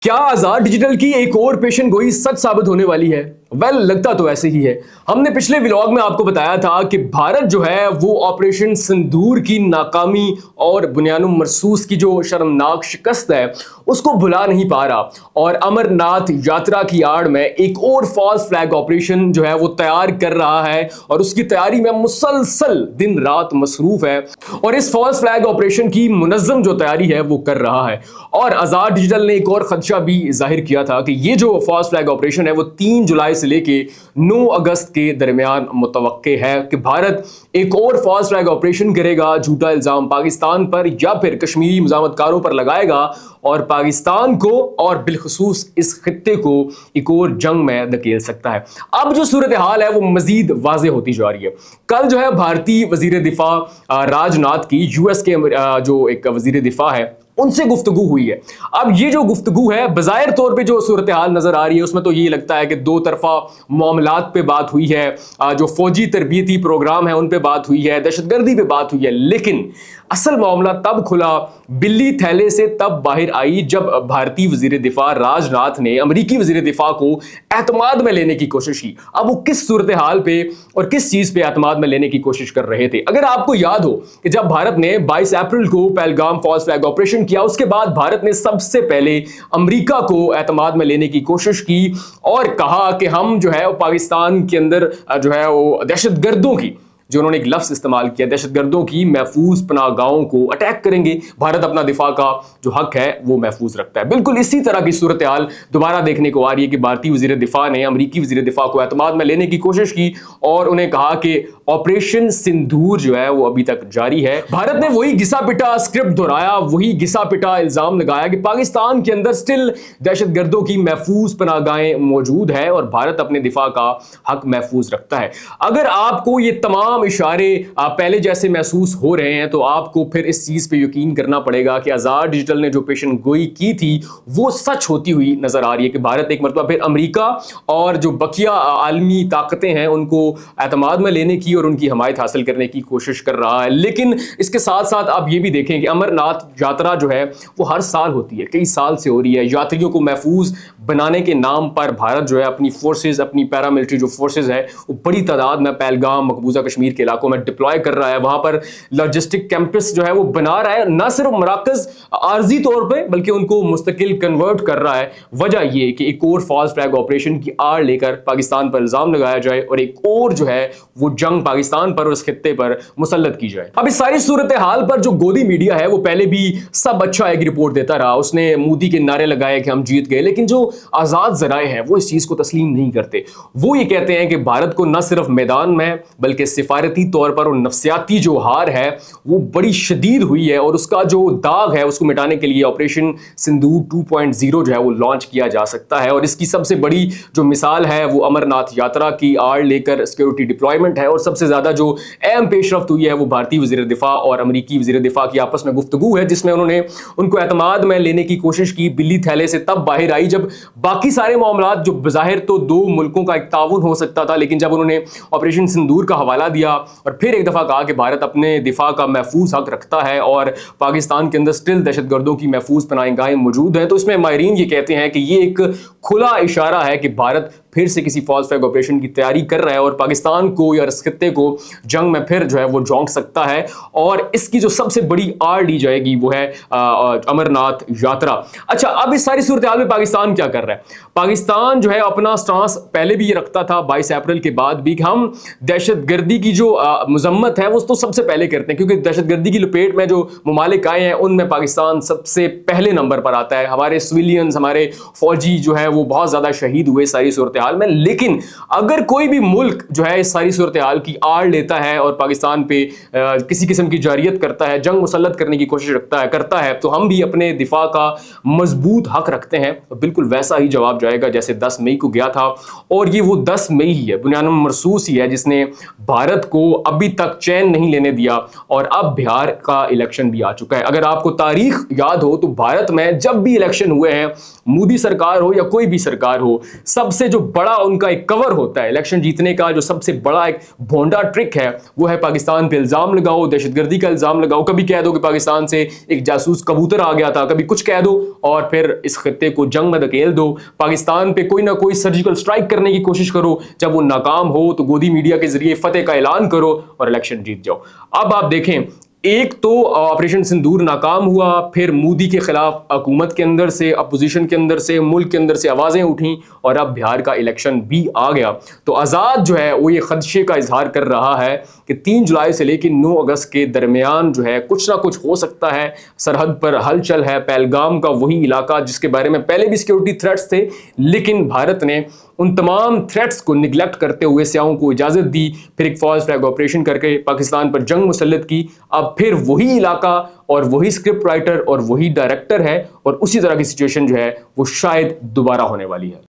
क्या आजाद डिजिटल की एक और पेशन गोई सच साबित होने वाली है? लगता तो ऐसे ही है। हमने पिछले व्लॉग में आपको बताया था कि भारत जो है वो ऑपरेशन सिंदूर की नाकामी और बुनियानुम मरसूस की जो शर्मनाक शिकस्त है उसको भुला नहीं पा रहा, और अमरनाथ यात्रा की आड़ में एक और फॉल्स फ्लैग ऑपरेशन जो है वो तैयार कर रहा है और उसकी तैयारी में मुसलसल दिन रात मसरूफ है। और इस फॉल्स फ्लैग ऑपरेशन की मुनज़्ज़म जो तैयारी है वो कर रहा है। और आजाद डिजिटल ने एक और खदशा भी जाहिर किया था कि ये जो फॉल्स फ्लैग ऑपरेशन है वो 3 जुलाई से लेके 9 अगस्त के दरमियान मुतवक्के है कि भारत एक और फॉल्स फ्लैग ऑपरेशन करेगा, झूठा इल्जाम पाकिस्तान पर या फिर कश्मीरी मुजामतकारों पर लगाएगा और पाकिस्तान को और बिलखुसूस इस खित्ते को एक और जंग में धकेल सकता है। अब जो सूरत हाल है वो मजीद वाज़े होती जा रही है। कल जो है भारतीय वजीर दिफा राजनाथ की यूएस के जो एक वजीर दिफा है उनसे गुफ्तगू हुई है। अब ये जो गुफ्तगू है बज़ाहिर तौर पे जो सूरत हाल नजर आ रही है उसमें तो ये लगता है कि दो तरफा मामलात पे बात हुई है, जो फौजी तरबियती प्रोग्राम है उन पे बात हुई है, दहशतगर्दी पे बात हुई है। लेकिन असल मामला तब खुला, बिल्ली थैले से तब बाहर आई जब भारतीय वजीर दिफा राजनाथ ने अमरीकी वजीर दिफा को एतमाद में लेने की कोशिश की। अब वो किस सूरत हाल पे और किस चीज पे एतमाद में लेने की कोशिश कर रहे थे? अगर आपको याद हो कि जब भारत ने 22 अप्रैल को पहलगाम फॉल्स फ्लैग ऑपरेशन किया, उसके बाद भारत ने सबसे पहले अमेरिका को एतमाद में लेने की कोशिश की और कहा कि हम जो है पाकिस्तान के अंदर जो है वो दहशतगर्दों की, जो उन्होंने एक लफ्ज़ इस्तेमाल किया, दहशतगर्दों की महफूज पनाहगाहों को अटैक करेंगे। भारत अपना दिफा का जो हक है वो महफूज रखता है। बिल्कुल इसी तरह की सूरत हाल दोबारा देखने को आ रही है कि भारतीय वजीर दिफा ने अमरीकी वजीर दिफा को एतमाद में लेने की कोशिश की और उन्हें कहा कि ऑपरेशन सिंदूर जो है वो अभी तक जारी है। भारत ने वही घिसा पिटा स्क्रिप्ट दोहराया, वही घिसा पिटा इल्जाम लगाया कि पाकिस्तान के अंदर स्टिल दहशतगर्दों की महफूज पनाहगाहें मौजूद है और भारत अपने दिफा का हक महफूज रखता है। अगर आपको ये तमाम इशारे पहले जैसे महसूस हो रहे हैं तो आपको फिर इस चीज पे यकीन करना पड़ेगा कि आजाद डिजिटल ने जो पेशन गोई की थी वो सच होती हुई नजर आ रही है कि भारत एक मरतबा फिर अमेरिका और जो बकिया आलमी ताकतें हैं उनको एतमाद में लेने की और उनकी हमायत हासिल करने की कोशिश कर रहा है। लेकिन इसके साथ साथ आप ये भी देखें कि अमरनाथ यात्रा जो है वो हर साल होती है, कई साल से हो रही है। यात्रियों को महफूज बनाने के नाम पर भारत जो है अपनी फोर्सेज, अपनी पैरामिलिट्री जो फोर्सेज है वो बड़ी तादाद में पहलगाम, मकबूजा कश्मीर के इलाकों में डिप्लॉय कर रहा है। वहां पर लॉजिस्टिक कैंपस जो है वो बना रहा है, ना सिर्फ मराकज आर्जी तौर पे बल्कि उनको मुस्तकिल कन्वर्ट कर रहा है। वजह ये कि एक और फॉल्स फ्लैग ऑपरेशन की आड़ लेकर पाकिस्तान पर इल्जाम लगाया जाए और एक और जो है वो जंग पाकिस्तान पर और उस खित्ते पर मुसल्लत की जाए। अब इस सारी सूरत हाल पर जो गोदी मीडिया है वो पहले भी सब अच्छा एक रिपोर्ट देता रहा, उसने मोदी के नारे लगाए कि हम जीत गए। लेकिन जो आजाद जराए हैं वो इस चीज को तस्लीम नहीं करते। वो ये कहते हैं कि भारत को न सिर्फ मैदान में बल्कि सिफारती तौर पर और नफसियाती जो हार है वो बड़ी शदीद हुई है और उसका जो दाग है उसको मिटाने के लिए ऑपरेशन सिंदूर 2.0 जो है वो लॉन्च किया जा सकता है। और इसकी सबसे बड़ी जो मिसाल है वो अमरनाथ यात्रा की आड़ लेकर सिक्योरिटी डिप्लॉयमेंट है। और सबसे ज्यादा जो अहम पेशरफ्त हुई है वो भारतीय वजीर दिफा और अमरीकी वजीर दिफा की आपस में गुफ्तगू है, जिसमें उन्होंने उनको एतमाद में लेने की कोशिश की। बिल्ली थैले से तब बाहर आई जब बाकी सारे मामला जो बज़ाहिर तो दो मुल्कों का एक ताउन हो सकता था, लेकिन जब उन्होंने ऑपरेशन सिंदूर का हवाला दिया और फिर एक दफा कहा कि भारत अपने दिफा का महफूज हक रखता है और पाकिस्तान के अंदर स्टिल दहशतगर्दों की महफूज पनाहगाहें मौजूद हैं, तो इसमें माहिरीन ये कहते हैं कि ये एक खुला इशारा है कि भारत फिर से किसी फॉल्स फ्लैग ऑपरेशन की तैयारी कर रहा है और पाकिस्तान को या इस खित्ते को जंग में फिर जो है वो झोंक सकता है। और इसकी जो सबसे बड़ी आड़ ली जाएगी वो है अमरनाथ यात्रा। अच्छा, अब इस सारी सूरत हाल में पाकिस्तान क्या कर रहा है? पाकिस्तान जो है अपना स्टांस पहले भी ये रखता था 22 अप्रैल के बाद भी कि हम दहशतगर्दी की जो मजम्मत है वो तो सबसे पहले करते हैं, क्योंकि दहशतगर्दी की लपेट में जो ममालिक आए हैं उनमें पाकिस्तान सबसे पहले नंबर पर आता है। हमारे सिविलियंस, हमारे फौजी जो है वो बहुत ज्यादा शहीद हुए सारी सूरत हाल में। लेकिन अगर कोई भी मुल्क जो है इस सारी सूरत हाल की आड़ लेता है और पाकिस्तान पे किसी किस्म की जारियत करता है, जंग मुसल्लत करने की कोशिश करता है तो हम भी अपने दिफा का मजबूत हक रखते हैं। तो बिल्कुल वैसा ही जवाब जाएगा जैसे 10 मई को गया था। और ये वो 10 मई ही है, बुनियानुम मरसूस ही है, जिसने भारत को अभी तक चैन नहीं लेने दिया। और अब बिहार का इलेक्शन भी आ चुका है। अगर आपको तारीख याद हो तो भारत में जब भी इलेक्शन हुए हैं, मोदी सरकार हो या कोई भी सरकार हो, सबसे जो बड़ा उनका एक कवर होता है इलेक्शन जीतने का, जो सबसे बड़ा एक भोंडा ट्रिक है, वो है पाकिस्तान पे इल्जाम लगाओ, दहशतगर्दी का इल्जाम लगाओ। कभी कह दो कि पाकिस्तान से एक जासूस कबूतर आ गया था, कभी कुछ कह दो और फिर इस खत्ते को जंग में धकेल दो। पाकिस्तान पे कोई ना कोई सर्जिकल स्ट्राइक करने की कोशिश करो, जब वो नाकाम हो तो गोदी मीडिया के जरिए फतेह का ऐलान करो और इलेक्शन जीत जाओ। अब आप देखें, एक तो ऑपरेशन सिंदूर नाकाम हुआ, फिर मोदी के खिलाफ हुकूमत के अंदर से, अपोजिशन के अंदर से, मुल्क के अंदर से आवाज़ें उठीं और अब बिहार का इलेक्शन भी आ गया। तो आज़ाद जो है वो ये खदशे का इजहार कर रहा है कि 3 जुलाई से लेकर 9 अगस्त के दरमियान जो है कुछ ना कुछ हो सकता है। सरहद पर हलचल है, पहलगाम का वही इलाका जिसके बारे में पहले भी सिक्योरिटी थ्रेट्स थे, लेकिन भारत ने उन तमाम थ्रेट्स को निगलेक्ट करते हुए स्याहों को इजाज़त दी, फिर एक फॉल्स फ्लैग ऑपरेशन करके पाकिस्तान पर जंग मुसल्लत की। अब फिर वही इलाका और वही स्क्रिप्ट राइटर और वही डायरेक्टर है, और उसी तरह की सिचुएशन जो है वो शायद दोबारा होने वाली है।